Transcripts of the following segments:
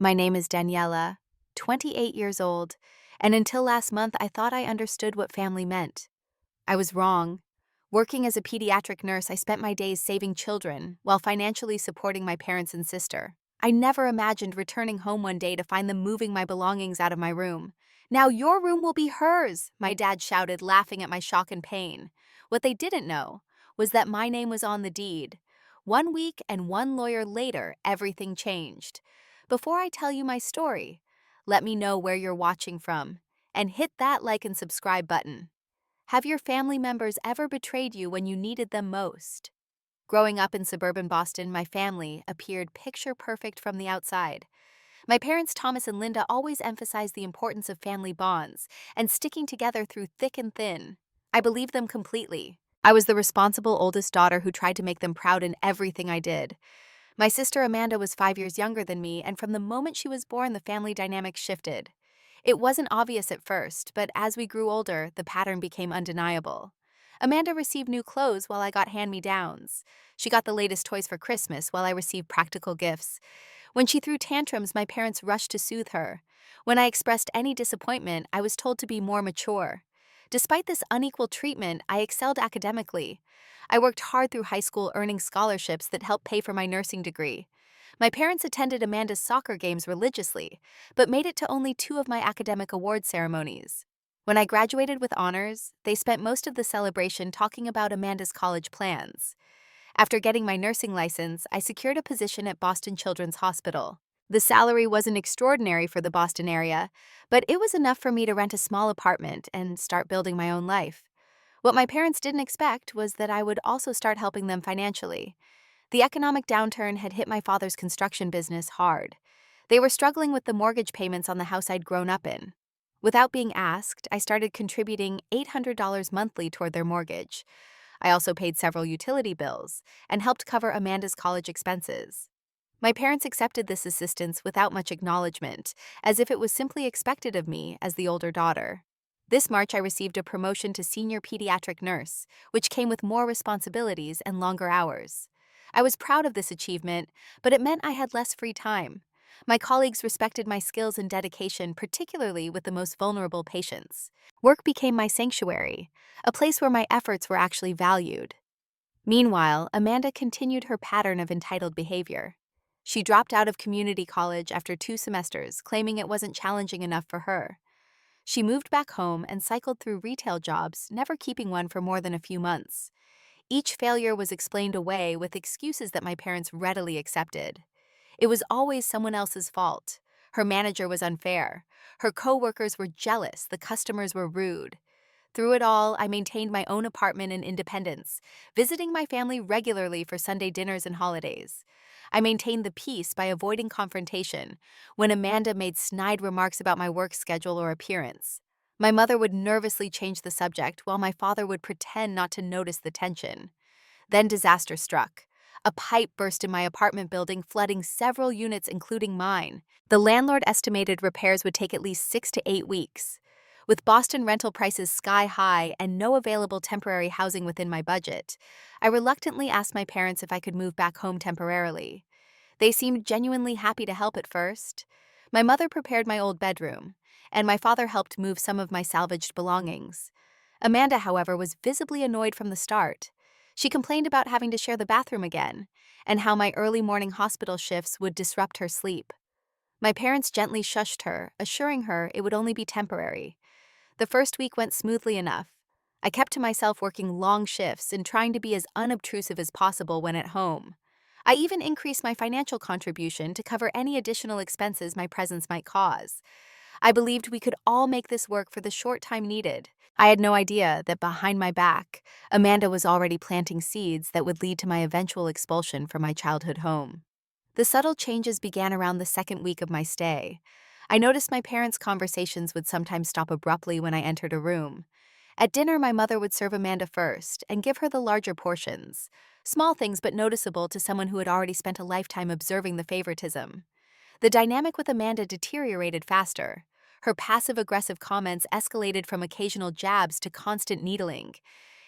My name is Daniela, 28 years old, and until last month I thought I understood what family meant. I was wrong. Working as a pediatric nurse, I spent my days saving children while financially supporting my parents and sister. I never imagined returning home one day to find them moving my belongings out of my room. "Now your room will be hers," my dad shouted, laughing at my shock and pain. What they didn't know was that my name was on the deed. 1 week and one lawyer later, everything changed. Before I tell you my story, let me know where you're watching from, and hit that like and subscribe button. Have your family members ever betrayed you when you needed them most? Growing up in suburban Boston, my family appeared picture perfect from the outside. My parents, Thomas and Linda, always emphasized the importance of family bonds and sticking together through thick and thin. I believed them completely. I was the responsible oldest daughter who tried to make them proud in everything I did. My sister Amanda was 5 years younger than me, and from the moment she was born, the family dynamic shifted. It wasn't obvious at first, but as we grew older, the pattern became undeniable. Amanda received new clothes while I got hand-me-downs. She got the latest toys for Christmas while I received practical gifts. When she threw tantrums, my parents rushed to soothe her. When I expressed any disappointment, I was told to be more mature. Despite this unequal treatment, I excelled academically. I worked hard through high school, earning scholarships that helped pay for my nursing degree. My parents attended Amanda's soccer games religiously, but made it to only 2 of my academic award ceremonies. When I graduated with honors, they spent most of the celebration talking about Amanda's college plans. After getting my nursing license, I secured a position at Boston Children's Hospital. The salary wasn't extraordinary for the Boston area, but it was enough for me to rent a small apartment and start building my own life. What my parents didn't expect was that I would also start helping them financially. The economic downturn had hit my father's construction business hard. They were struggling with the mortgage payments on the house I'd grown up in. Without being asked, I started contributing $800 monthly toward their mortgage. I also paid several utility bills and helped cover Amanda's college expenses. My parents accepted this assistance without much acknowledgement, as if it was simply expected of me as the older daughter. This March, I received a promotion to senior pediatric nurse, which came with more responsibilities and longer hours. I was proud of this achievement, but it meant I had less free time. My colleagues respected my skills and dedication, particularly with the most vulnerable patients. Work became my sanctuary, a place where my efforts were actually valued. Meanwhile, Amanda continued her pattern of entitled behavior. She dropped out of community college after 2 semesters, claiming it wasn't challenging enough for her. She moved back home and cycled through retail jobs, never keeping one for more than a few months. Each failure was explained away with excuses that my parents readily accepted. It was always someone else's fault. Her manager was unfair. Her coworkers were jealous. The customers were rude. Through it all, I maintained my own apartment and independence, visiting my family regularly for Sunday dinners and holidays. I maintained the peace by avoiding confrontation when Amanda made snide remarks about my work schedule or appearance. My mother would nervously change the subject while my father would pretend not to notice the tension. Then disaster struck. A pipe burst in my apartment building, flooding several units, including mine. The landlord estimated repairs would take at least 6 to 8 weeks. With Boston rental prices sky high and no available temporary housing within my budget, I reluctantly asked my parents if I could move back home temporarily. They seemed genuinely happy to help at first. My mother prepared my old bedroom, and my father helped move some of my salvaged belongings. Amanda, however, was visibly annoyed from the start. She complained about having to share the bathroom again, and how my early morning hospital shifts would disrupt her sleep. My parents gently shushed her, assuring her it would only be temporary. The first week went smoothly enough. I kept to myself, working long shifts and trying to be as unobtrusive as possible when at home. I even increased my financial contribution to cover any additional expenses my presence might cause. I believed we could all make this work for the short time needed. I had no idea that behind my back, Amanda was already planting seeds that would lead to my eventual expulsion from my childhood home. The subtle changes began around the second week of my stay. I noticed my parents' conversations would sometimes stop abruptly when I entered a room. At dinner, my mother would serve Amanda first and give her the larger portions. Small things but noticeable to someone who had already spent a lifetime observing the favoritism. The dynamic with Amanda deteriorated faster. Her passive-aggressive comments escalated from occasional jabs to constant needling.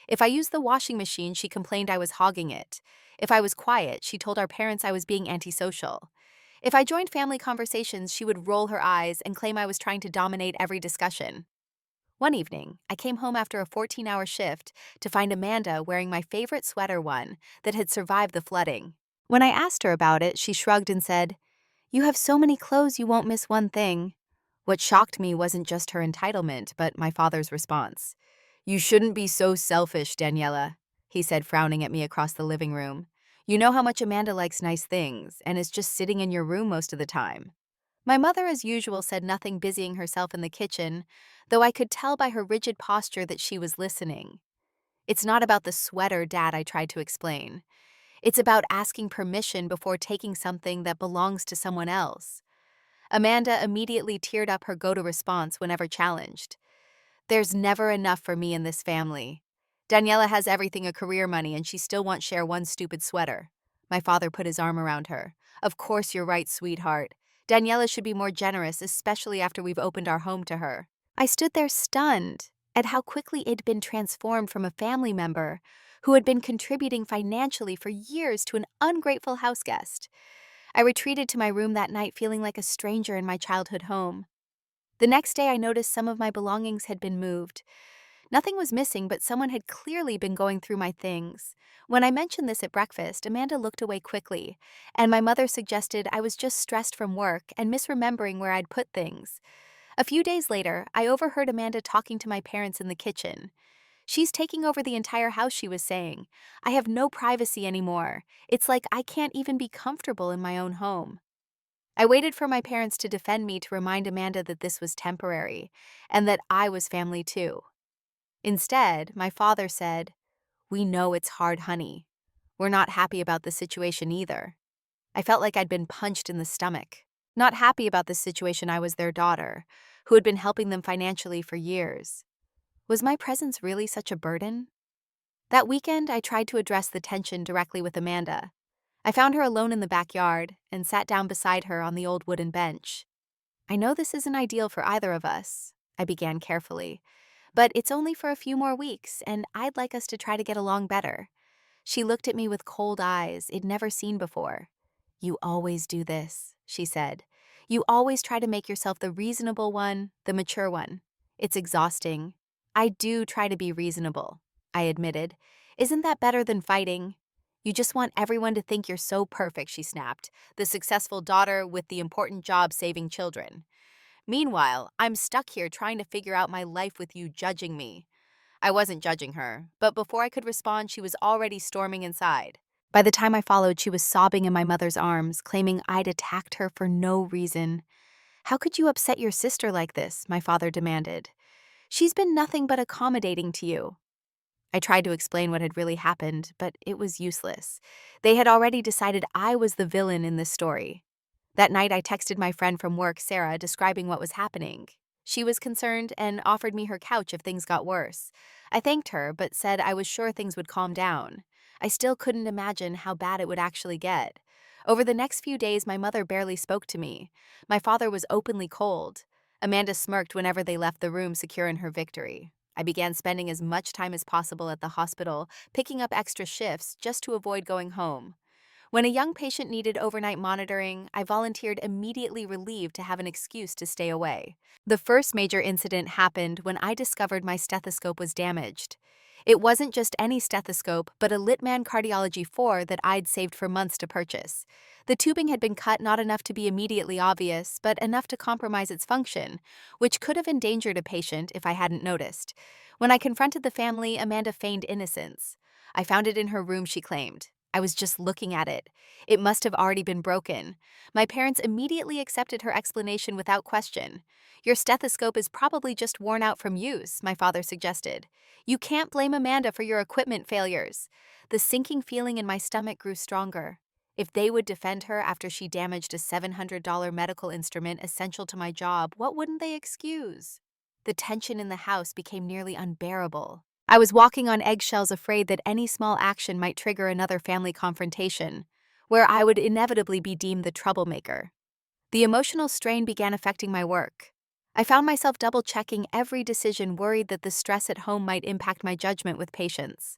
If I used the washing machine, she complained I was hogging it. If I was quiet, she told our parents I was being antisocial. If I joined family conversations, she would roll her eyes and claim I was trying to dominate every discussion. One evening, I came home after a 14-hour shift to find Amanda wearing my favorite sweater, one that had survived the flooding. When I asked her about it, she shrugged and said, "You have so many clothes you won't miss one thing." What shocked me wasn't just her entitlement, but my father's response. "You shouldn't be so selfish, Daniela," he said, frowning at me across the living room. "You know how much Amanda likes nice things, and is just sitting in your room most of the time." My mother, as usual, said nothing, busying herself in the kitchen, though I could tell by her rigid posture that she was listening. "It's not about the sweater, Dad," I tried to explain. "It's about asking permission before taking something that belongs to someone else." Amanda immediately teared up, her go-to response whenever challenged. "There's never enough for me in this family. Daniela has everything, a career, money, and she still won't share one stupid sweater." My father put his arm around her. "Of course you're right, sweetheart. Daniela should be more generous, especially after we've opened our home to her." I stood there stunned at how quickly it'd been transformed from a family member who had been contributing financially for years to an ungrateful house guest. I retreated to my room that night feeling like a stranger in my childhood home. The next day, I noticed some of my belongings had been moved. Nothing was missing, but someone had clearly been going through my things. When I mentioned this at breakfast, Amanda looked away quickly, and my mother suggested I was just stressed from work and misremembering where I'd put things. A few days later, I overheard Amanda talking to my parents in the kitchen. "She's taking over the entire house," she was saying. "I have no privacy anymore. It's like I can't even be comfortable in my own home." I waited for my parents to defend me, to remind Amanda that this was temporary and that I was family too. Instead, my father said, "We know it's hard, honey. We're not happy about the situation either." I felt like I'd been punched in the stomach. Not happy about this situation, I was their daughter, who had been helping them financially for years. Was my presence really such a burden? That weekend, I tried to address the tension directly with Amanda. I found her alone in the backyard and sat down beside her on the old wooden bench. "I know this isn't ideal for either of us," I began carefully, "but it's only for a few more weeks, and I'd like us to try to get along better." She looked at me with cold eyes I'd never seen before. "You always do this," she said. "You always try to make yourself the reasonable one, the mature one. It's exhausting." "I do try to be reasonable," I admitted. "Isn't that better than fighting?" "You just want everyone to think you're so perfect," she snapped. "The successful daughter with the important job saving children. Meanwhile, I'm stuck here trying to figure out my life with you judging me." I wasn't judging her, but before I could respond, she was already storming inside. By the time I followed, she was sobbing in my mother's arms, claiming I'd attacked her for no reason. "How could you upset your sister like this?" my father demanded. "She's been nothing but accommodating to you." I tried to explain what had really happened, but it was useless. They had already decided I was the villain in this story. That night, I texted my friend from work, Sarah, describing what was happening. She was concerned and offered me her couch if things got worse. I thanked her, but said I was sure things would calm down. I still couldn't imagine how bad it would actually get. Over the next few days, my mother barely spoke to me. My father was openly cold. Amanda smirked whenever they left the room, secure in her victory. I began spending as much time as possible at the hospital, picking up extra shifts just to avoid going home. When a young patient needed overnight monitoring, I volunteered, immediately relieved to have an excuse to stay away. The first major incident happened when I discovered my stethoscope was damaged. It wasn't just any stethoscope, but a Littmann Cardiology 4 that I'd saved for months to purchase. The tubing had been cut, not enough to be immediately obvious, but enough to compromise its function, which could have endangered a patient if I hadn't noticed. When I confronted the family, Amanda feigned innocence. "I found it in her room," she claimed. "I was just looking at it. It must have already been broken." My parents immediately accepted her explanation without question. "Your stethoscope is probably just worn out from use," my father suggested. "You can't blame Amanda for your equipment failures." The sinking feeling in my stomach grew stronger. If they would defend her after she damaged a $700 medical instrument essential to my job, what wouldn't they excuse? The tension in the house became nearly unbearable. I was walking on eggshells, afraid that any small action might trigger another family confrontation, where I would inevitably be deemed the troublemaker. The emotional strain began affecting my work. I found myself double-checking every decision, worried that the stress at home might impact my judgment with patients.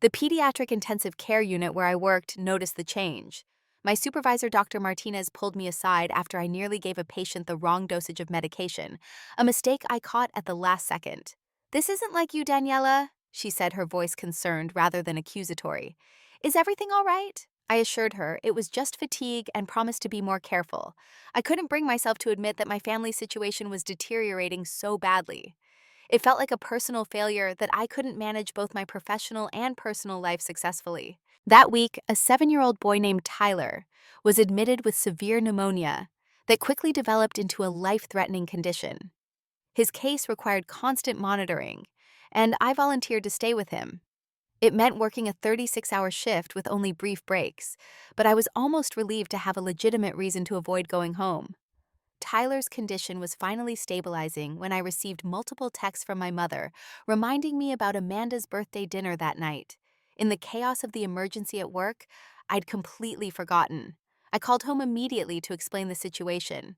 The pediatric intensive care unit where I worked noticed the change. My supervisor, Dr. Martinez, pulled me aside after I nearly gave a patient the wrong dosage of medication, a mistake I caught at the last second. "This isn't like you, Daniela," she said, her voice concerned rather than accusatory. "Is everything all right?" I assured her it was just fatigue and promised to be more careful. I couldn't bring myself to admit that my family situation was deteriorating so badly. It felt like a personal failure that I couldn't manage both my professional and personal life successfully. That week, a 7-year-old boy named Tyler was admitted with severe pneumonia that quickly developed into a life-threatening condition. His case required constant monitoring, and I volunteered to stay with him. It meant working a 36-hour shift with only brief breaks, but I was almost relieved to have a legitimate reason to avoid going home. Tyler's condition was finally stabilizing when I received multiple texts from my mother reminding me about Amanda's birthday dinner that night. In the chaos of the emergency at work, I'd completely forgotten. I called home immediately to explain the situation.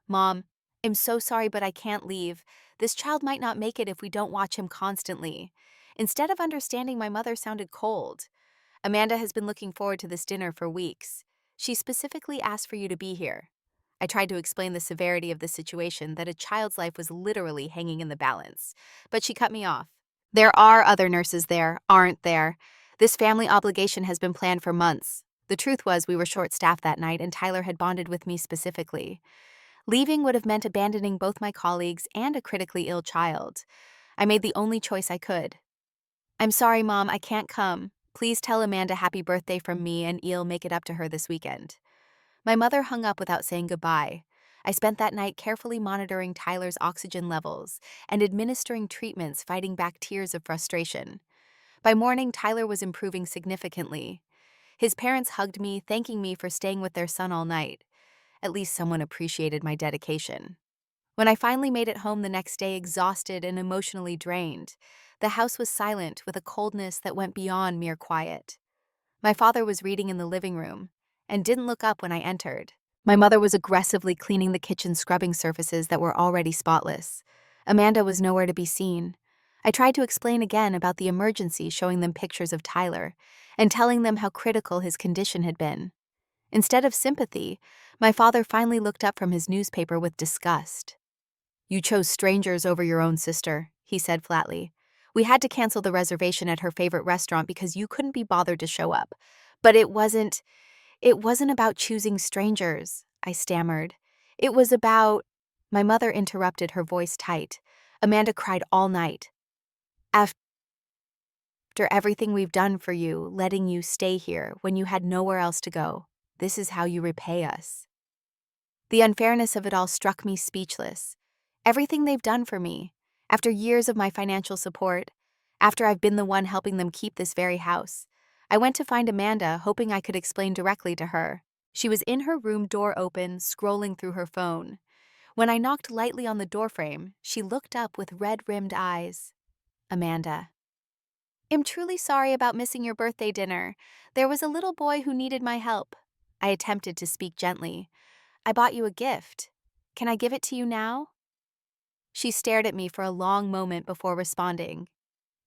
"Mom, I'm so sorry, but I can't leave. This child might not make it if we don't watch him constantly." Instead of understanding, my mother sounded cold. "Amanda has been looking forward to this dinner for weeks. She specifically asked for you to be here." I tried to explain the severity of the situation, that a child's life was literally hanging in the balance, but she cut me off. "There are other nurses there, aren't there? This family obligation has been planned for months." The truth was, we were short-staffed that night, and Tyler had bonded with me specifically. Leaving would have meant abandoning both my colleagues and a critically ill child. I made the only choice I could. "I'm sorry, Mom, I can't come. Please tell Amanda happy birthday from me and I'll make it up to her this weekend." My mother hung up without saying goodbye. I spent that night carefully monitoring Tyler's oxygen levels and administering treatments, fighting back tears of frustration. By morning, Tyler was improving significantly. His parents hugged me, thanking me for staying with their son all night. At least someone appreciated my dedication. When I finally made it home the next day, exhausted and emotionally drained, the house was silent with a coldness that went beyond mere quiet. My father was reading in the living room and didn't look up when I entered. My mother was aggressively cleaning the kitchen, scrubbing surfaces that were already spotless. Amanda was nowhere to be seen. I tried to explain again about the emergency, showing them pictures of Tyler and telling them how critical his condition had been. Instead of sympathy, my father finally looked up from his newspaper with disgust. "You chose strangers over your own sister," he said flatly. "We had to cancel the reservation at her favorite restaurant because you couldn't be bothered to show up. But it wasn't about choosing strangers," I stammered. "It was about—" My mother interrupted, her voice tight. "Amanda cried all night. After everything we've done for you, letting you stay here when you had nowhere else to go. This is how you repay us." The unfairness of it all struck me speechless. Everything they've done for me, after years of my financial support, after I've been the one helping them keep this very house. I went to find Amanda, hoping I could explain directly to her. She was in her room, door open, scrolling through her phone. When I knocked lightly on the doorframe, she looked up with red-rimmed eyes. "Amanda, I'm truly sorry about missing your birthday dinner. There was a little boy who needed my help." I attempted to speak gently. "I bought you a gift. Can I give it to you now?" She stared at me for a long moment before responding.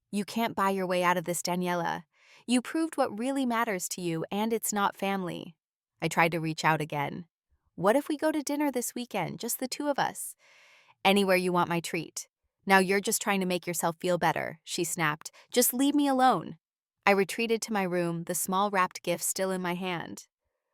"You can't buy your way out of this, Daniela. You proved what really matters to you, and it's not family." I tried to reach out again. "What if we go to dinner this weekend, just the two of us?" "Anywhere you want, my treat. Now you're just trying to make yourself feel better," she snapped. "Just leave me alone." I retreated to my room, the small wrapped gift still in my hand.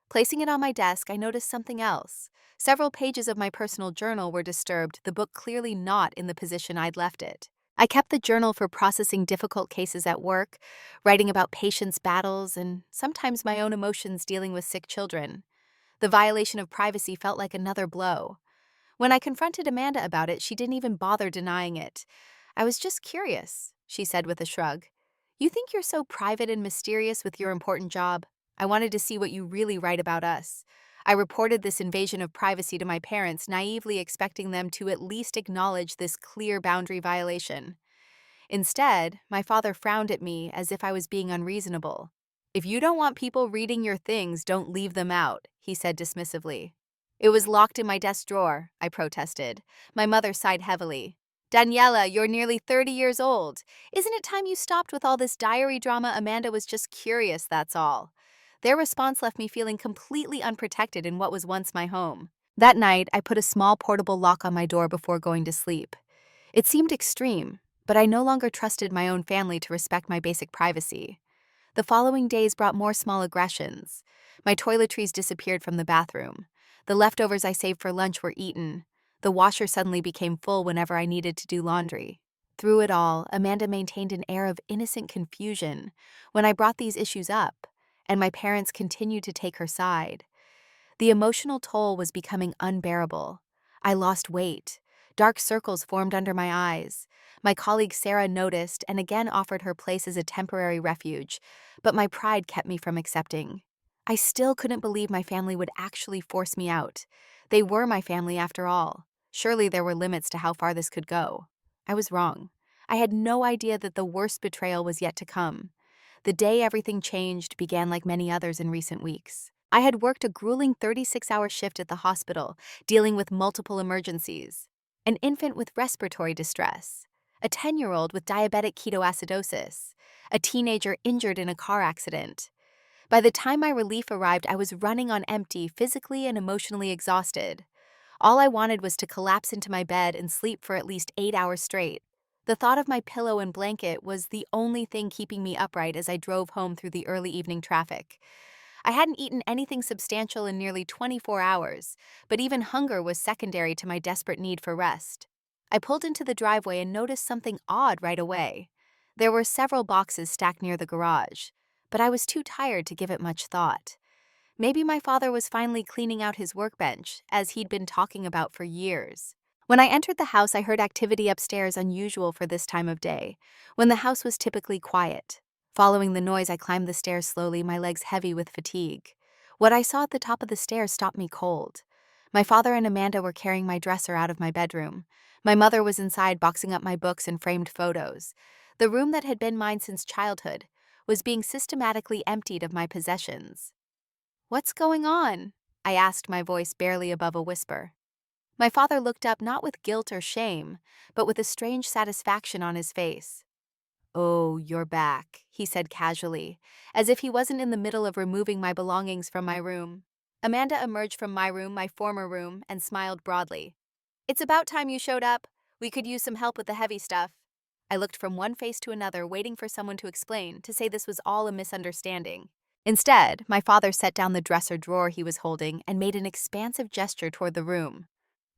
Placing it on my desk, I noticed something else. Several pages of my personal journal were disturbed, the book clearly not in the position I'd left it. I kept the journal for processing difficult cases at work, writing about patients' battles, and sometimes my own emotions dealing with sick children. The violation of privacy felt like another blow. When I confronted Amanda about it, she didn't even bother denying it. "I was just curious," she said with a shrug. "You think you're so private and mysterious with your important job. I wanted to see what you really write about us." I reported this invasion of privacy to my parents, naively expecting them to at least acknowledge this clear boundary violation. Instead, my father frowned at me as if I was being unreasonable. "If you don't want people reading your things, don't leave them out," he said dismissively. "It was locked in my desk drawer," I protested. My mother sighed heavily. "Daniela, you're nearly 30 years old. Isn't it time you stopped with all this diary drama? Amanda was just curious, that's all." Their response left me feeling completely unprotected in what was once my home. That night, I put a small portable lock on my door before going to sleep. It seemed extreme, but I no longer trusted my own family to respect my basic privacy. The following days brought more small aggressions. My toiletries disappeared from the bathroom. The leftovers I saved for lunch were eaten. The washer suddenly became full whenever I needed to do laundry. Through it all, Amanda maintained an air of innocent confusion when I brought these issues up, and my parents continued to take her side. The emotional toll was becoming unbearable. I lost weight. Dark circles formed under my eyes. My colleague Sarah noticed and again offered her place as a temporary refuge, but my pride kept me from accepting. I still couldn't believe my family would actually force me out. They were my family after all. Surely there were limits to how far this could go. I was wrong. I had no idea that the worst betrayal was yet to come. The day everything changed began like many others in recent weeks. I had worked a grueling 36-hour shift at the hospital, dealing with multiple emergencies. An infant with respiratory distress, a 10-year-old with diabetic ketoacidosis, a teenager injured in a car accident. By the time my relief arrived, I was running on empty, physically and emotionally exhausted. All I wanted was to collapse into my bed and sleep for at least 8 hours straight. The thought of my pillow and blanket was the only thing keeping me upright as I drove home through the early evening traffic. I hadn't eaten anything substantial in nearly 24 hours, but even hunger was secondary to my desperate need for rest. I pulled into the driveway and noticed something odd right away. There were several boxes stacked near the garage, but I was too tired to give it much thought. Maybe my father was finally cleaning out his workbench, as he'd been talking about for years. When I entered the house, I heard activity upstairs unusual for this time of day, when the house was typically quiet. Following the noise, I climbed the stairs slowly, my legs heavy with fatigue. What I saw at the top of the stairs stopped me cold. My father and Amanda were carrying my dresser out of my bedroom. My mother was inside boxing up my books and framed photos. The room that had been mine since childhood was being systematically emptied of my possessions. "What's going on?" I asked, my voice barely above a whisper. My father looked up not with guilt or shame, but with a strange satisfaction on his face. "Oh, you're back," he said casually, as if he wasn't in the middle of removing my belongings from my room. Amanda emerged from my room, my former room, and smiled broadly. "It's about time you showed up. We could use some help with the heavy stuff." I looked from one face to another, waiting for someone to explain, to say this was all a misunderstanding. Instead, my father set down the dresser drawer he was holding and made an expansive gesture toward the room.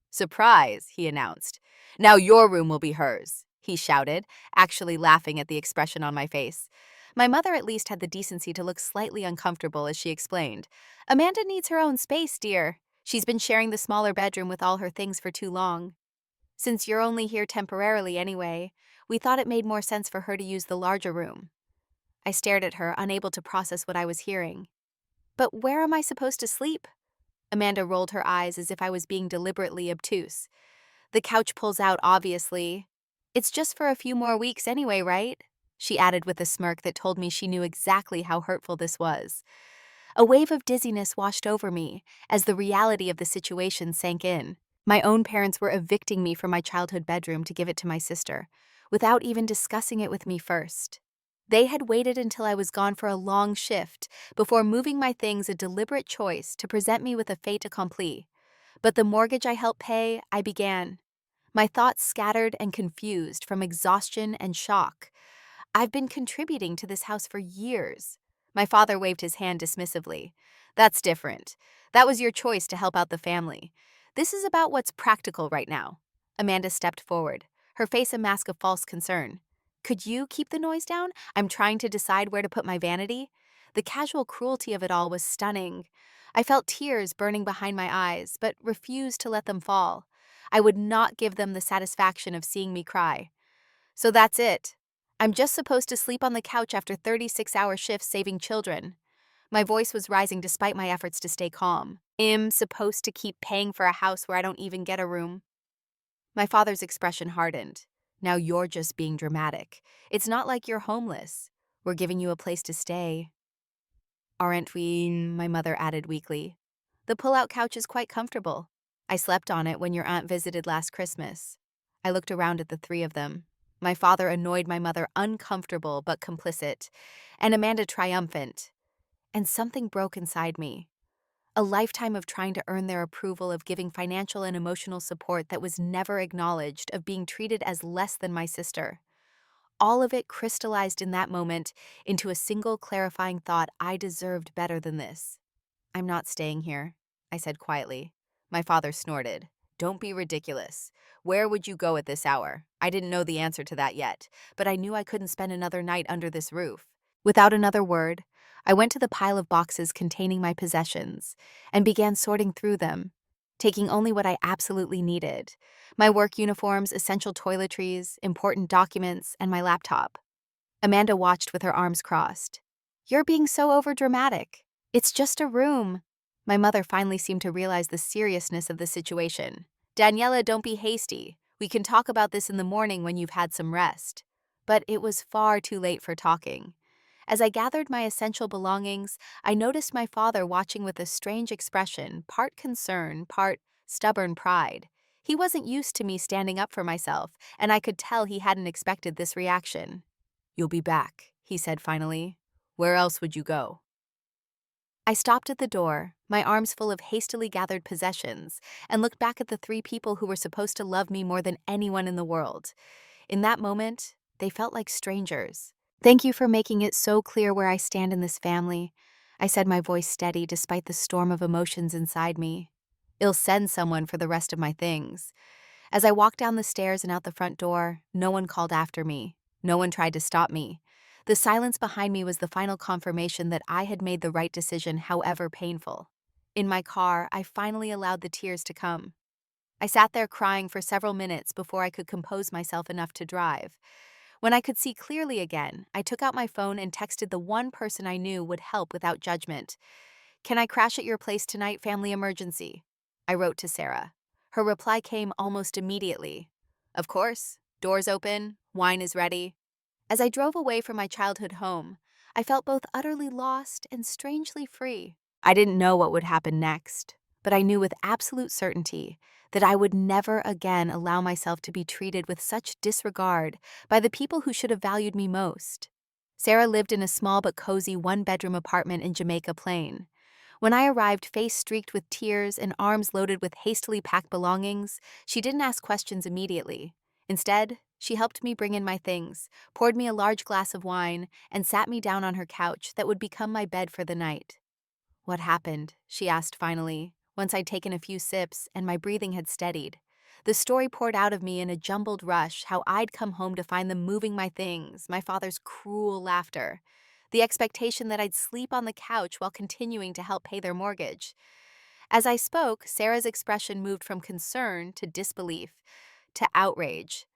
"Surprise," he announced. "Now your room will be hers," he shouted, actually laughing at the expression on my face. My mother at least had the decency to look slightly uncomfortable as she explained. "Amanda needs her own space, dear. She's been sharing the smaller bedroom with all her things for too long. Since you're only here temporarily anyway, we thought it made more sense for her to use the larger room." I stared at her, unable to process what I was hearing. "But where am I supposed to sleep?" Amanda rolled her eyes as if I was being deliberately obtuse. "The couch pulls out, obviously. It's just for a few more weeks anyway, right?" she added with a smirk that told me she knew exactly how hurtful this was. A wave of dizziness washed over me as the reality of the situation sank in. My own parents were evicting me from my childhood bedroom to give it to my sister, without even discussing it with me first. They had waited until I was gone for a long shift before moving my things, a deliberate choice to present me with a fait accompli. But the mortgage I helped pay, I began. My thoughts scattered and confused from exhaustion and shock. "I've been contributing to this house for years." My father waved his hand dismissively. "That's different. That was your choice to help out the family. This is about what's practical right now." Amanda stepped forward, her face a mask of false concern. "Could you keep the noise down? I'm trying to decide where to put my vanity." The casual cruelty of it all was stunning. I felt tears burning behind my eyes, but refused to let them fall. I would not give them the satisfaction of seeing me cry. "So that's it. I'm just supposed to sleep on the couch after 36-hour shifts saving children." My voice was rising despite my efforts to stay calm. "I'm supposed to keep paying for a house where I don't even get a room." My father's expression hardened. "Now you're just being dramatic. It's not like you're homeless. We're giving you a place to stay." "Aren't we?" my mother added weakly. "The pull-out couch is quite comfortable. I slept on it when your aunt visited last Christmas." I looked around at the three of them. My father annoyed, my mother uncomfortable but complicit, and Amanda triumphant. and something broke inside me. A lifetime of trying to earn their approval, of giving financial and emotional support that was never acknowledged, of being treated as less than my sister. All of it crystallized in that moment into a single clarifying thought: I deserved better than this. "I'm not staying here," I said quietly. My father snorted. "Don't be ridiculous. Where would you go at this hour?" I didn't know the answer to that yet, but I knew I couldn't spend another night under this roof. Without another word, I went to the pile of boxes containing my possessions and began sorting through them, taking only what I absolutely needed: my work uniforms, essential toiletries, important documents, and my laptop. Amanda watched with her arms crossed. "You're being so overdramatic. It's just a room." My mother finally seemed to realize the seriousness of the situation. "Daniela, don't be hasty. We can talk about this in the morning when you've had some rest." But it was far too late for talking. As I gathered my essential belongings, I noticed my father watching with a strange expression, part concern, part stubborn pride. He wasn't used to me standing up for myself, and I could tell he hadn't expected this reaction. "You'll be back," he said finally. "Where else would you go?" I stopped at the door, my arms full of hastily gathered possessions, and looked back at the three people who were supposed to love me more than anyone in the world. In that moment, they felt like strangers. "Thank you for making it so clear where I stand in this family," I said, my voice steady despite the storm of emotions inside me. "I'll send someone for the rest of my things." As I walked down the stairs and out the front door, no one called after me. No one tried to stop me. The silence behind me was the final confirmation that I had made the right decision, however painful. In my car, I finally allowed the tears to come. I sat there crying for several minutes before I could compose myself enough to drive. When I could see clearly again, I took out my phone and texted the one person I knew would help without judgment. "Can I crash at your place tonight? Family emergency." I wrote to Sarah. Her reply came almost immediately. "Of course. Doors open. Wine is ready." As I drove away from my childhood home, I felt both utterly lost and strangely free. I didn't know what would happen next, but I knew with absolute certainty that I would never again allow myself to be treated with such disregard by the people who should have valued me most. Sarah lived in a small but cozy one-bedroom apartment in Jamaica Plain. When I arrived, face streaked with tears and arms loaded with hastily packed belongings, she didn't ask questions immediately. Instead, she helped me bring in my things, poured me a large glass of wine, and sat me down on her couch that would become my bed for the night. "What happened?" she asked finally, once I'd taken a few sips and my breathing had steadied. The story poured out of me in a jumbled rush: how I'd come home to find them moving my things, my father's cruel laughter, the expectation that I'd sleep on the couch while continuing to help pay their mortgage. As I spoke, Sarah's expression moved from concern to disbelief to outrage.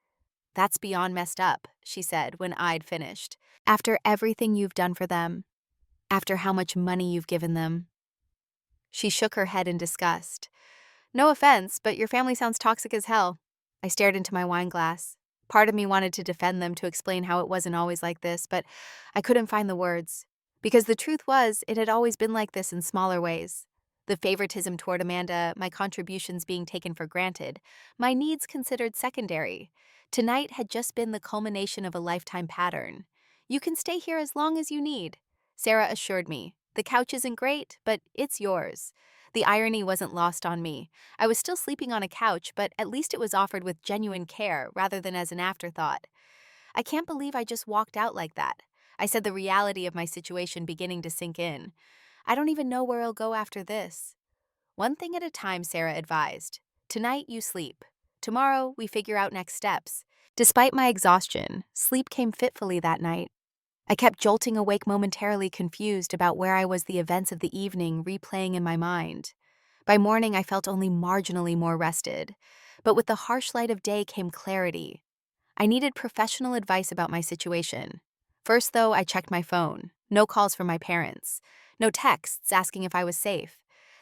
"That's beyond messed up," she said when I'd finished. "After everything you've done for them, after how much money you've given them." She shook her head in disgust. "No offense, but your family sounds toxic as hell." I stared into my wine glass. Part of me wanted to defend them, to explain how it wasn't always like this, but I couldn't find the words. Because the truth was, it had always been like this in smaller ways. The favoritism toward Amanda, my contributions being taken for granted, my needs considered secondary. Tonight had just been the culmination of a lifetime pattern. "You can stay here as long as you need," Sarah assured me. "The couch isn't great, but it's yours." The irony wasn't lost on me. I was still sleeping on a couch, but at least it was offered with genuine care rather than as an afterthought. "I can't believe I just walked out like that," I said, the reality of my situation beginning to sink in. "I don't even know where I'll go after this." "One thing at a time," Sarah advised. "Tonight you sleep. Tomorrow we figure out next steps." Despite my exhaustion, sleep came fitfully that night. I kept jolting awake, momentarily confused about where I was, the events of the evening replaying in my mind. By morning, I felt only marginally more rested, but with the harsh light of day came clarity. I needed professional advice about my situation. First, though, I checked my phone. No calls from my parents. No texts asking if I was safe.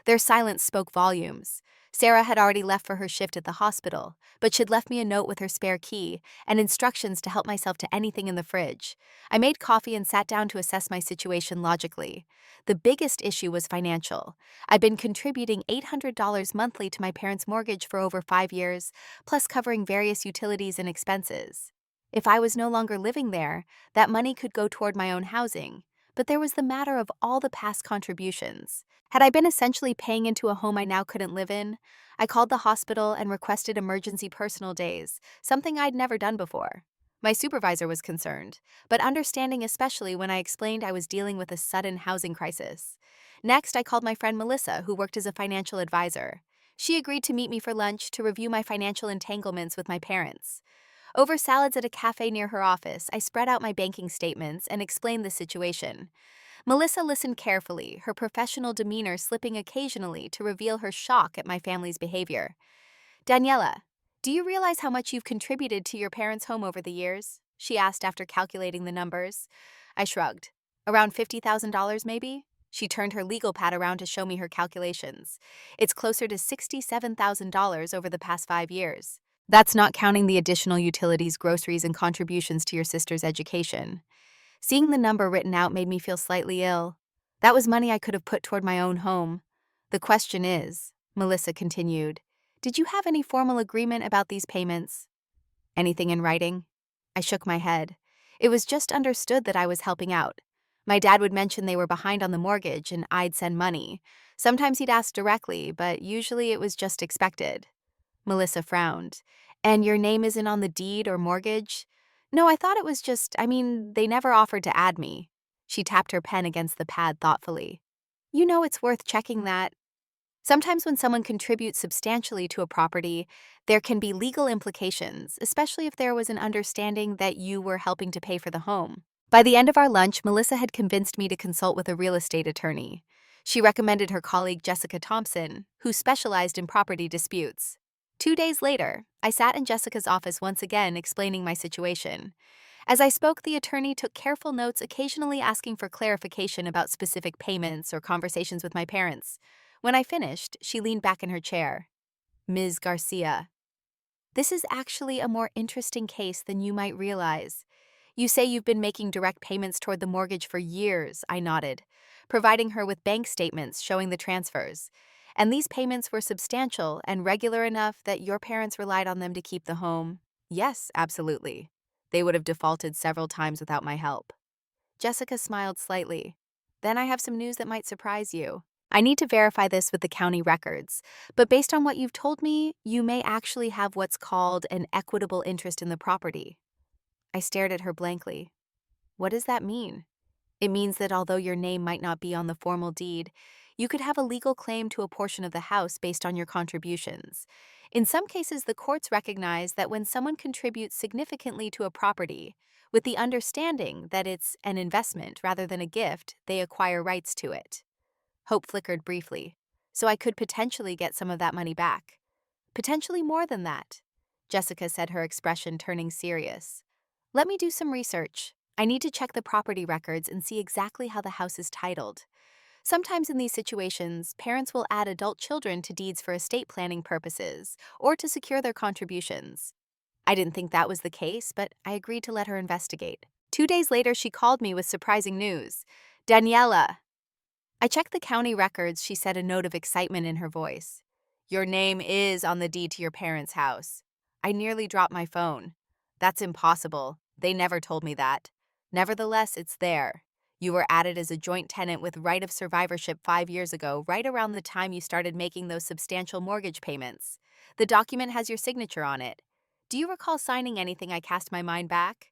Their silence spoke volumes. Sarah had already left for her shift at the hospital, but she'd left me a note with her spare key and instructions to help myself to anything in the fridge. I made coffee and sat down to assess my situation logically. The biggest issue was financial. I'd been contributing $800 monthly to my parents' mortgage for over 5 years, plus covering various utilities and expenses. If I was no longer living there, that money could go toward my own housing, but there was the matter of all the past contributions. Had I been essentially paying into a home I now couldn't live in? I called the hospital and requested emergency personal days, something I'd never done before. My supervisor was concerned, but understanding, especially when I explained I was dealing with a sudden housing crisis. Next, I called my friend Melissa, who worked as a financial advisor. She agreed to meet me for lunch to review my financial entanglements with my parents. Over salads at a cafe near her office, I spread out my banking statements and explained the situation. Melissa listened carefully, her professional demeanor slipping occasionally to reveal her shock at my family's behavior. Daniela, do you realize how much you've contributed to your parents' home over the years? She asked after calculating the numbers. I shrugged. Around $50,000, maybe? She turned her legal pad around to show me her calculations. It's closer to $67,000 over the past 5 years. That's not counting the additional utilities, groceries, and contributions to your sister's education. Seeing the number written out made me feel slightly ill. That was money I could have put toward my own home. The question is, Melissa continued, did you have any formal agreement about these payments? Anything in writing? I shook my head. It was just understood that I was helping out. My dad would mention they were behind on the mortgage and I'd send money. Sometimes he'd ask directly, but usually it was just expected. Melissa frowned. And your name isn't on the deed or mortgage? No, I thought it was they never offered to add me. She tapped her pen against the pad thoughtfully. You know it's worth checking that. Sometimes when someone contributes substantially to a property, there can be legal implications, especially if there was an understanding that you were helping to pay for the home. By the end of our lunch, Melissa had convinced me to consult with a real estate attorney. She recommended her colleague Jessica Thompson, who specialized in property disputes. 2 days later, I sat in Jessica's office once again explaining my situation. As I spoke, the attorney took careful notes, occasionally asking for clarification about specific payments or conversations with my parents. When I finished, she leaned back in her chair. Ms. Garcia, this is actually a more interesting case than you might realize. You say you've been making direct payments toward the mortgage for years, I nodded, providing her with bank statements showing the transfers. And these payments were substantial and regular enough that your parents relied on them to keep the home? Yes, absolutely. They would have defaulted several times without my help. Jessica smiled slightly. Then I have some news that might surprise you. I need to verify this with the county records, but based on what you've told me, you may actually have what's called an equitable interest in the property. I stared at her blankly. What does that mean? It means that although your name might not be on the formal deed, you could have a legal claim to a portion of the house based on your contributions. In some cases, the courts recognize that when someone contributes significantly to a property, with the understanding that it's an investment rather than a gift, they acquire rights to it. Hope flickered briefly. So I could potentially get some of that money back. Potentially more than that, Jessica said, her expression turning serious. Let me do some research. I need to check the property records and see exactly how the house is titled. Sometimes in these situations, parents will add adult children to deeds for estate planning purposes or to secure their contributions. I didn't think that was the case, but I agreed to let her investigate. 2 days later, she called me with surprising news. Daniela. I checked the county records, she said, a note of excitement in her voice. Your name is on the deed to your parents' house. I nearly dropped my phone. That's impossible. They never told me that. Nevertheless, it's there. You were added as a joint tenant with right of survivorship 5 years ago, right around the time you started making those substantial mortgage payments. The document has your signature on it. Do you recall signing anything? I cast my mind back.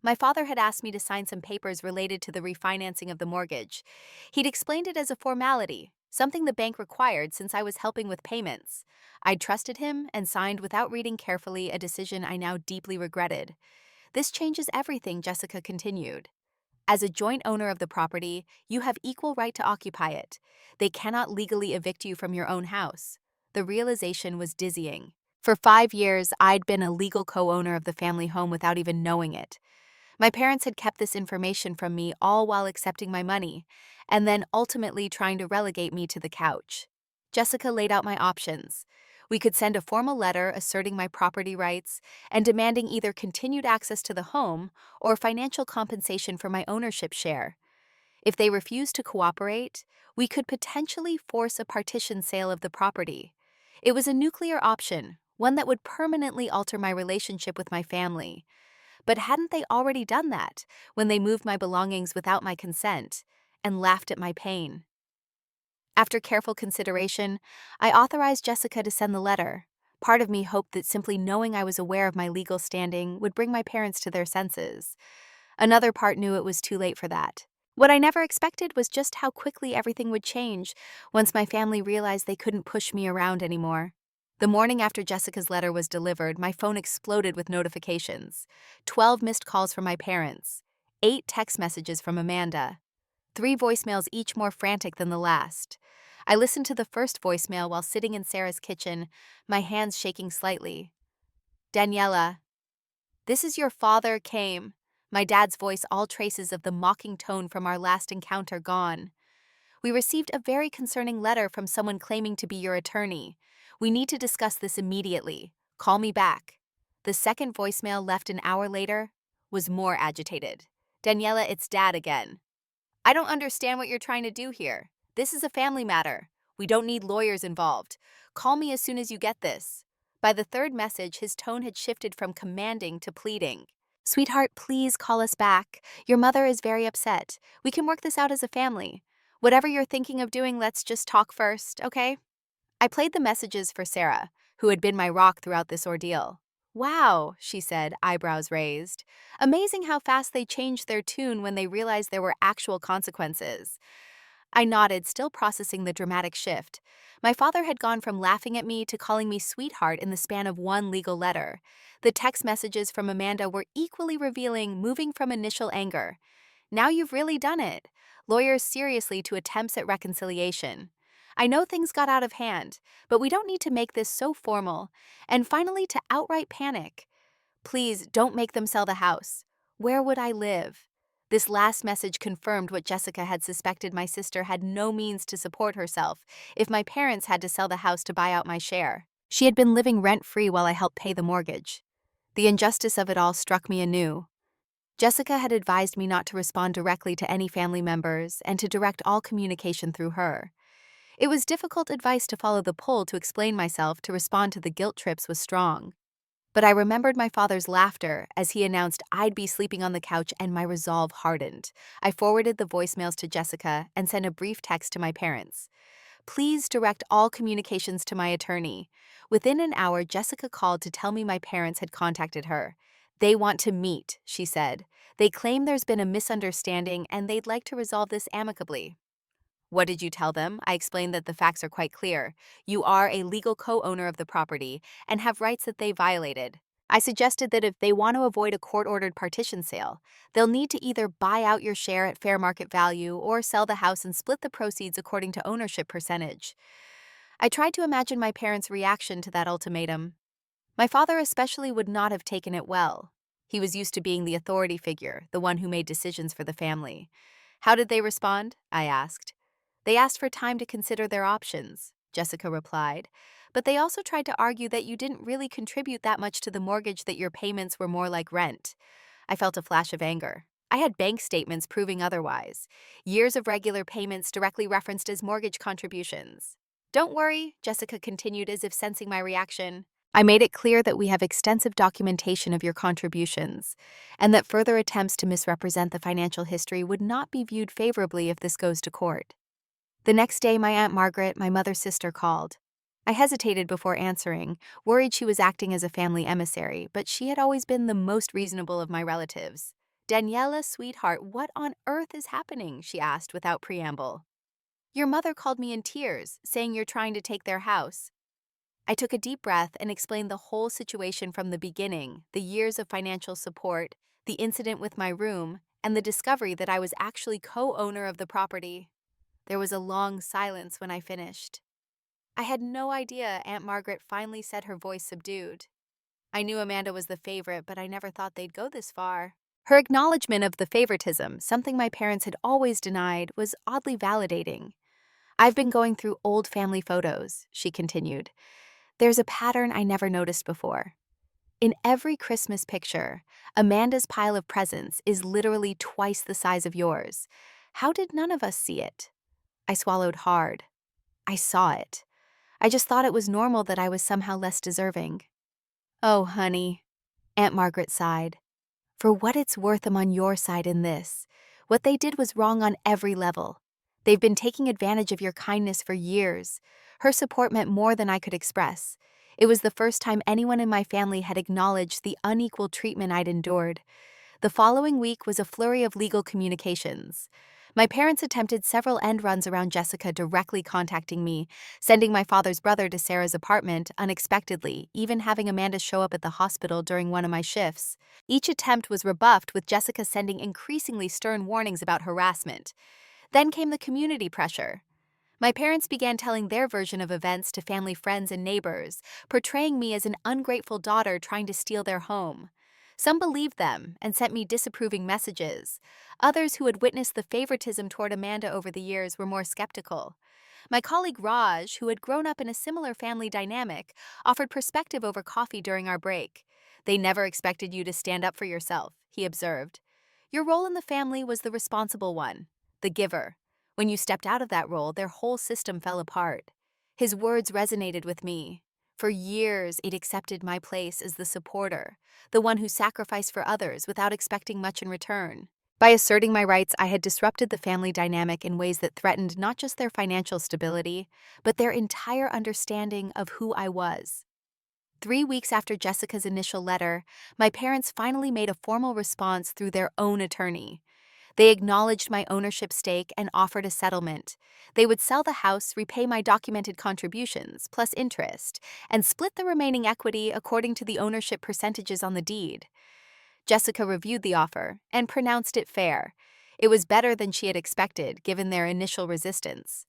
My father had asked me to sign some papers related to the refinancing of the mortgage. He'd explained it as a formality, something the bank required since I was helping with payments. I'd trusted him and signed without reading carefully, a decision I now deeply regretted. This changes everything, Jessica continued. As a joint owner of the property, you have equal right to occupy it. They cannot legally evict you from your own house. The realization was dizzying. For 5 years, I'd been a legal co-owner of the family home without even knowing it. My parents had kept this information from me, all while accepting my money, and then ultimately trying to relegate me to the couch. Jessica laid out my options. We could send a formal letter asserting my property rights and demanding either continued access to the home or financial compensation for my ownership share. If they refused to cooperate, we could potentially force a partition sale of the property. It was a nuclear option, one that would permanently alter my relationship with my family. But hadn't they already done that when they moved my belongings without my consent and laughed at my pain? After careful consideration, I authorized Jessica to send the letter. Part of me hoped that simply knowing I was aware of my legal standing would bring my parents to their senses. Another part knew it was too late for that. What I never expected was just how quickly everything would change once my family realized they couldn't push me around anymore. The morning after Jessica's letter was delivered, my phone exploded with notifications. 12 missed calls from my parents, 8 text messages from Amanda, 3 voicemails, each more frantic than the last. I listened to the first voicemail while sitting in Sarah's kitchen, my hands shaking slightly. Daniela, this is your father came. My dad's voice, all traces of the mocking tone from our last encounter gone. We received a very concerning letter from someone claiming to be your attorney. We need to discuss this immediately. Call me back. The second voicemail, left an hour later, was more agitated. Daniela, it's Dad again. I don't understand what you're trying to do here. This is a family matter. We don't need lawyers involved. Call me as soon as you get this. By the third message, his tone had shifted from commanding to pleading. Sweetheart, please call us back. Your mother is very upset. We can work this out as a family. Whatever you're thinking of doing, let's just talk first, okay? I played the messages for Sarah, who had been my rock throughout this ordeal. Wow, she said, eyebrows raised. Amazing how fast they changed their tune when they realized there were actual consequences. I nodded, still processing the dramatic shift. My father had gone from laughing at me to calling me sweetheart in the span of one legal letter. The text messages from Amanda were equally revealing, moving from initial anger. Now you've really done it. Lawyers seriously to attempts at reconciliation. I know things got out of hand, but we don't need to make this so formal. And finally, to outright panic. Please don't make them sell the house. Where would I live? This last message confirmed what Jessica had suspected. My sister had no means to support herself if my parents had to sell the house to buy out my share. She had been living rent-free while I helped pay the mortgage. The injustice of it all struck me anew. Jessica had advised me not to respond directly to any family members and to direct all communication through her. It was difficult advice to follow. The pull to explain myself, to respond to the guilt trips was strong. But I remembered my father's laughter as he announced I'd be sleeping on the couch, and my resolve hardened. I forwarded the voicemails to Jessica and sent a brief text to my parents. Please direct all communications to my attorney. Within an hour, Jessica called to tell me my parents had contacted her. They want to meet, she said. They claim there's been a misunderstanding and they'd like to resolve this amicably. What did you tell them? I explained that the facts are quite clear. You are a legal co-owner of the property and have rights that they violated. I suggested that if they want to avoid a court-ordered partition sale, they'll need to either buy out your share at fair market value or sell the house and split the proceeds according to ownership percentage. I tried to imagine my parents' reaction to that ultimatum. My father especially would not have taken it well. He was used to being the authority figure, the one who made decisions for the family. How did they respond? I asked. They asked for time to consider their options, Jessica replied, but they also tried to argue that you didn't really contribute that much to the mortgage, that your payments were more like rent. I felt a flash of anger. I had bank statements proving otherwise. Years of regular payments directly referenced as mortgage contributions. Don't worry, Jessica continued, as if sensing my reaction. I made it clear that we have extensive documentation of your contributions, and that further attempts to misrepresent the financial history would not be viewed favorably if this goes to court. The next day, my Aunt Margaret, my mother's sister, called. I hesitated before answering, worried she was acting as a family emissary, but she had always been the most reasonable of my relatives. Daniela, sweetheart, what on earth is happening? She asked without preamble. Your mother called me in tears, saying you're trying to take their house. I took a deep breath and explained the whole situation from the beginning, the years of financial support, the incident with my room, and the discovery that I was actually co-owner of the property. There was a long silence when I finished. I had no idea, Aunt Margaret finally said, her voice subdued. I knew Amanda was the favorite, but I never thought they'd go this far. Her acknowledgement of the favoritism, something my parents had always denied, was oddly validating. I've been going through old family photos, she continued. There's a pattern I never noticed before. In every Christmas picture, Amanda's pile of presents is literally twice the size of yours. How did none of us see it? I swallowed hard. I saw it. I just thought it was normal that I was somehow less deserving. Oh, honey, Aunt Margaret sighed. For what it's worth, I'm on your side in this. What they did was wrong on every level. They've been taking advantage of your kindness for years. Her support meant more than I could express. It was the first time anyone in my family had acknowledged the unequal treatment I'd endured. The following week was a flurry of legal communications. My parents attempted several end runs around Jessica directly contacting me, sending my father's brother to Sarah's apartment unexpectedly, even having Amanda show up at the hospital during one of my shifts. Each attempt was rebuffed, with Jessica sending increasingly stern warnings about harassment. Then came the community pressure. My parents began telling their version of events to family friends and neighbors, portraying me as an ungrateful daughter trying to steal their home. Some believed them and sent me disapproving messages. Others, who had witnessed the favoritism toward Amanda over the years, were more skeptical. My colleague Raj, who had grown up in a similar family dynamic, offered perspective over coffee during our break. "They never expected you to stand up for yourself," he observed. "Your role in the family was the responsible one, the giver. When you stepped out of that role, their whole system fell apart." His words resonated with me. For years, I'd accepted my place as the supporter, the one who sacrificed for others without expecting much in return. By asserting my rights, I had disrupted the family dynamic in ways that threatened not just their financial stability, but their entire understanding of who I was. 3 weeks after Jessica's initial letter, my parents finally made a formal response through their own attorney. They acknowledged my ownership stake and offered a settlement. They would sell the house, repay my documented contributions, plus interest, and split the remaining equity according to the ownership percentages on the deed. Jessica reviewed the offer and pronounced it fair. It was better than she had expected, given their initial resistance.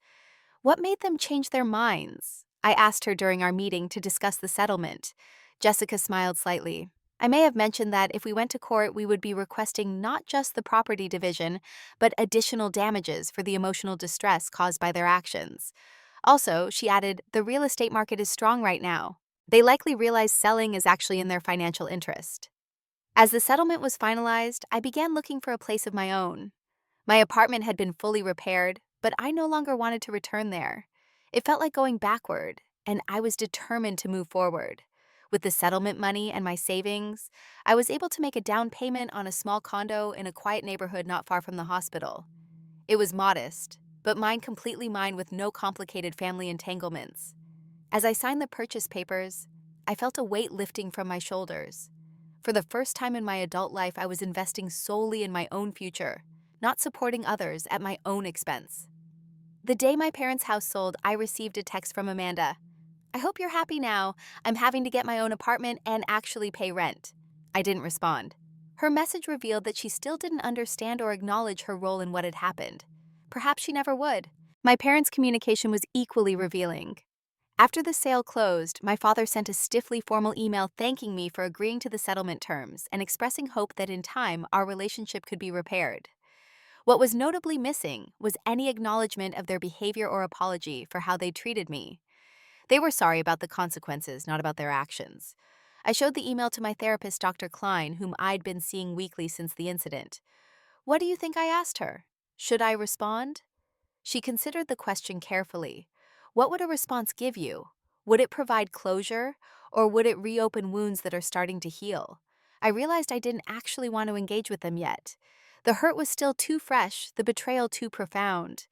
"What made them change their minds?" I asked her during our meeting to discuss the settlement. Jessica smiled slightly. "I may have mentioned that if we went to court, we would be requesting not just the property division, but additional damages for the emotional distress caused by their actions. Also," she added, "the real estate market is strong right now. They likely realize selling is actually in their financial interest." As the settlement was finalized, I began looking for a place of my own. My apartment had been fully repaired, but I no longer wanted to return there. It felt like going backward, and I was determined to move forward. With the settlement money and my savings, I was able to make a down payment on a small condo in a quiet neighborhood not far from the hospital. It was modest, but completely mine, with no complicated family entanglements. As I signed the purchase papers, I felt a weight lifting from my shoulders. For the first time in my adult life, I was investing solely in my own future, not supporting others at my own expense. The day my parents' house sold, I received a text from Amanda. "I hope you're happy now. I'm having to get my own apartment and actually pay rent." I didn't respond. Her message revealed that she still didn't understand or acknowledge her role in what had happened. Perhaps she never would. My parents' communication was equally revealing. After the sale closed, my father sent a stiffly formal email thanking me for agreeing to the settlement terms and expressing hope that in time our relationship could be repaired. What was notably missing was any acknowledgement of their behavior or apology for how they treated me. They were sorry about the consequences, not about their actions. I showed the email to my therapist, Dr. Klein, whom I'd been seeing weekly since the incident. "What do you think?" I asked her. "Should I respond?" She considered the question carefully. What would a response give you? Would it provide closure, or would it reopen wounds that are starting to heal? I realized I didn't actually want to engage with them yet. The hurt was still too fresh, the betrayal too profound.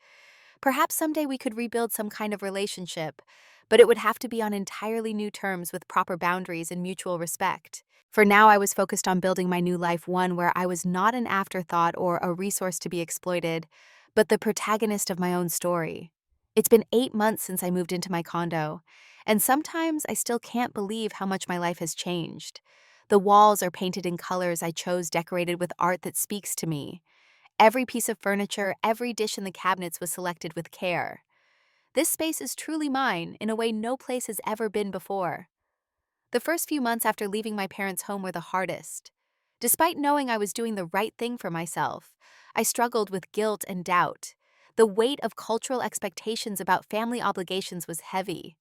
Perhaps someday we could rebuild some kind of relationship, but it would have to be on entirely new terms, with proper boundaries and mutual respect. For now, I was focused on building my new life, one where I was not an afterthought or a resource to be exploited, but the protagonist of my own story. It's been 8 months since I moved into my condo, and sometimes I still can't believe how much my life has changed. The walls are painted in colors I chose, decorated with art that speaks to me. Every piece of furniture, every dish in the cabinets was selected with care. This space is truly mine in a way no place has ever been before. The first few months after leaving my parents' home were the hardest. Despite knowing I was doing the right thing for myself, I struggled with guilt and doubt. The weight of cultural expectations about family obligations was heavy.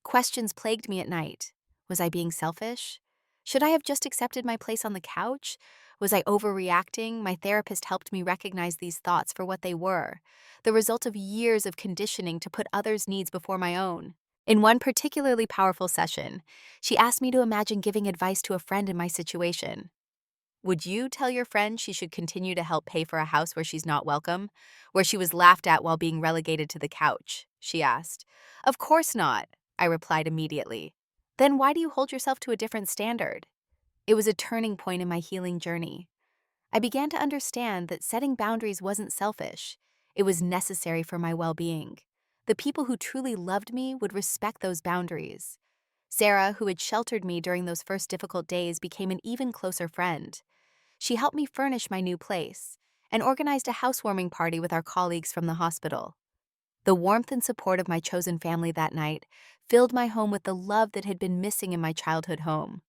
Questions plagued me at night. Was I being selfish? Should I have just accepted my place on the couch? Was I overreacting? My therapist helped me recognize these thoughts for what they were, the result of years of conditioning to put others' needs before my own. In one particularly powerful session, she asked me to imagine giving advice to a friend in my situation. Would you tell your friend she should continue to help pay for a house where she's not welcome? Where she was laughed at while being relegated to the couch? She asked. Of course not, I replied immediately. Then why do you hold yourself to a different standard? It was a turning point in my healing journey. I began to understand that setting boundaries wasn't selfish. It was necessary for my well-being. The people who truly loved me would respect those boundaries. Sarah, who had sheltered me during those first difficult days, became an even closer friend. She helped me furnish my new place and organized a housewarming party with our colleagues from the hospital. The warmth and support of my chosen family that night filled my home with the love that had been missing in my childhood home.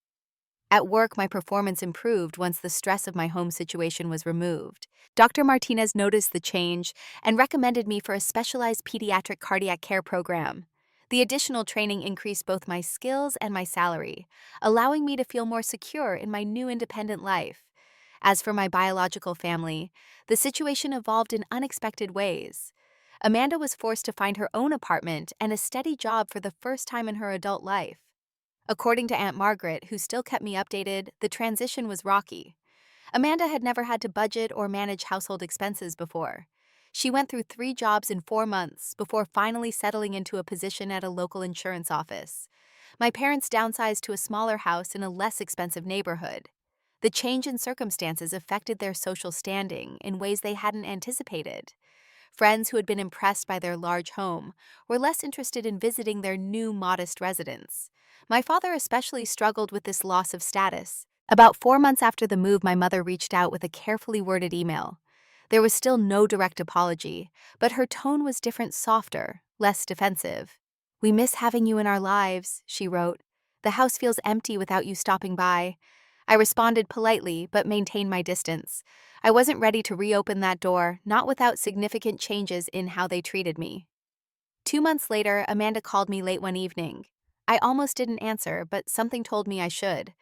At work, my performance improved once the stress of my home situation was removed. Dr. Martinez noticed the change and recommended me for a specialized pediatric cardiac care program. The additional training increased both my skills and my salary, allowing me to feel more secure in my new independent life. As for my biological family, the situation evolved in unexpected ways. Amanda was forced to find her own apartment and a steady job for the first time in her adult life. According to Aunt Margaret, who still kept me updated, the transition was rocky. Amanda had never had to budget or manage household expenses before. She went through 3 jobs in 4 months before finally settling into a position at a local insurance office. My parents downsized to a smaller house in a less expensive neighborhood. The change in circumstances affected their social standing in ways they hadn't anticipated. Friends who had been impressed by their large home were less interested in visiting their new modest residence. My father especially struggled with this loss of status. About 4 months after the move, my mother reached out with a carefully worded email. There was still no direct apology, but her tone was different, softer, less defensive. "We miss having you in our lives," she wrote. "The house feels empty without you stopping by." I responded politely, but maintained my distance. I wasn't ready to reopen that door, not without significant changes in how they treated me. 2 months later, Amanda called me late one evening. I almost didn't answer, but something told me I should.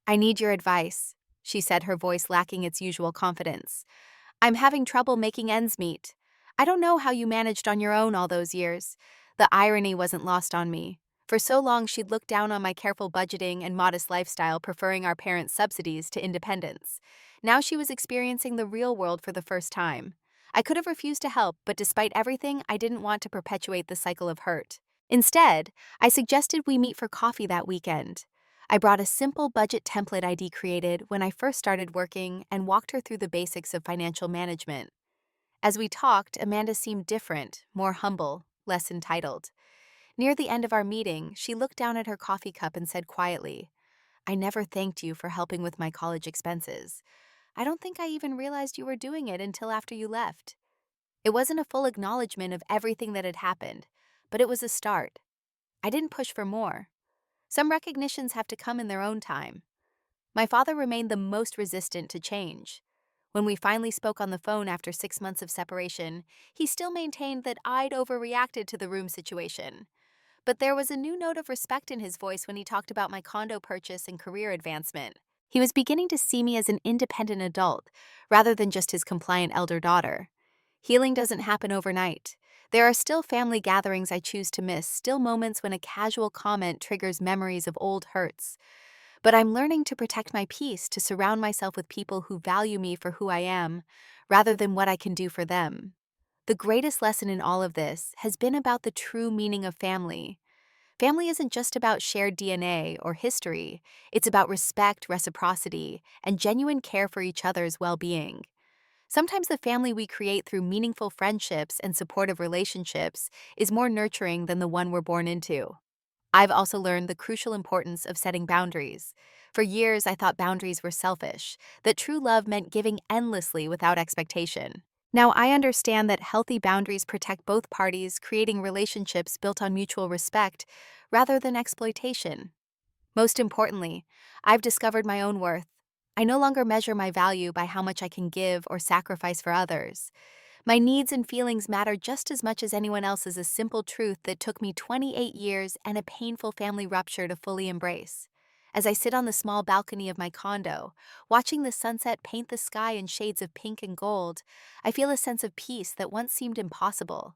"I need your advice," she said, her voice lacking its usual confidence. "I'm having trouble making ends meet. I don't know how you managed on your own all those years." The irony wasn't lost on me. For so long, she'd looked down on my careful budgeting and modest lifestyle, preferring our parents' subsidies to independence. Now she was experiencing the real world for the first time. I could have refused to help, but despite everything, I didn't want to perpetuate the cycle of hurt. Instead, I suggested we meet for coffee that weekend. I brought a simple budget template I'd created when I first started working and walked her through the basics of financial management. As we talked, Amanda seemed different, more humble, less entitled. Near the end of our meeting, she looked down at her coffee cup and said quietly, "I never thanked you for helping with my college expenses. I don't think I even realized you were doing it until after you left." It wasn't a full acknowledgement of everything that had happened, but it was a start. I didn't push for more. Some recognitions have to come in their own time. My father remained the most resistant to change. When we finally spoke on the phone after 6 months of separation, he still maintained that I'd overreacted to the room situation. But there was a new note of respect in his voice when he talked about my condo purchase and career advancement. He was beginning to see me as an independent adult, rather than just his compliant elder daughter. Healing doesn't happen overnight. There are still family gatherings I choose to miss, still moments when a casual comment triggers memories of old hurts. But I'm learning to protect my peace, to surround myself with people who value me for who I am, rather than what I can do for them. The greatest lesson in all of this has been about the true meaning of family. Family isn't just about shared DNA or history, it's about respect, reciprocity, and genuine care for each other's well-being. Sometimes the family we create through meaningful friendships and supportive relationships is more nurturing than the one we're born into. I've also learned the crucial importance of setting boundaries. For years, I thought boundaries were selfish, that true love meant giving endlessly without expectation. Now I understand that healthy boundaries protect both parties, creating relationships built on mutual respect rather than exploitation. Most importantly, I've discovered my own worth. I no longer measure my value by how much I can give or sacrifice for others. My needs and feelings matter just as much as anyone else's, a simple truth that took me 28 years and a painful family rupture to fully embrace. As I sit on the small balcony of my condo, watching the sunset paint the sky in shades of pink and gold, I feel a sense of peace that once seemed impossible.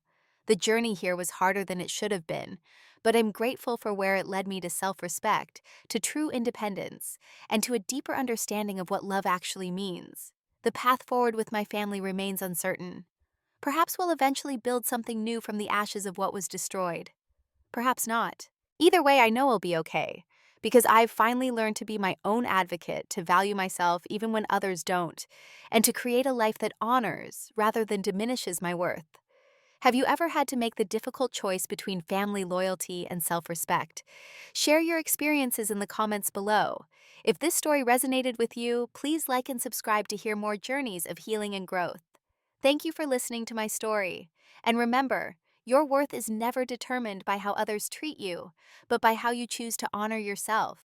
The journey here was harder than it should have been, but I'm grateful for where it led me to self respect, to true independence, and to a deeper understanding of what love actually means. The path forward with my family remains uncertain. Perhaps we'll eventually build something new from the ashes of what was destroyed. Perhaps not. Either way, I know I'll be okay, because I've finally learned to be my own advocate, to value myself even when others don't, and to create a life that honors rather than diminishes my worth. Have you ever had to make the difficult choice between family loyalty and self respect? Share your experiences in the comments below. If this story resonated with you, please like and subscribe to hear more journeys of healing and growth. Thank you for listening to my story. And remember, your worth is never determined by how others treat you, but by how you choose to honor yourself.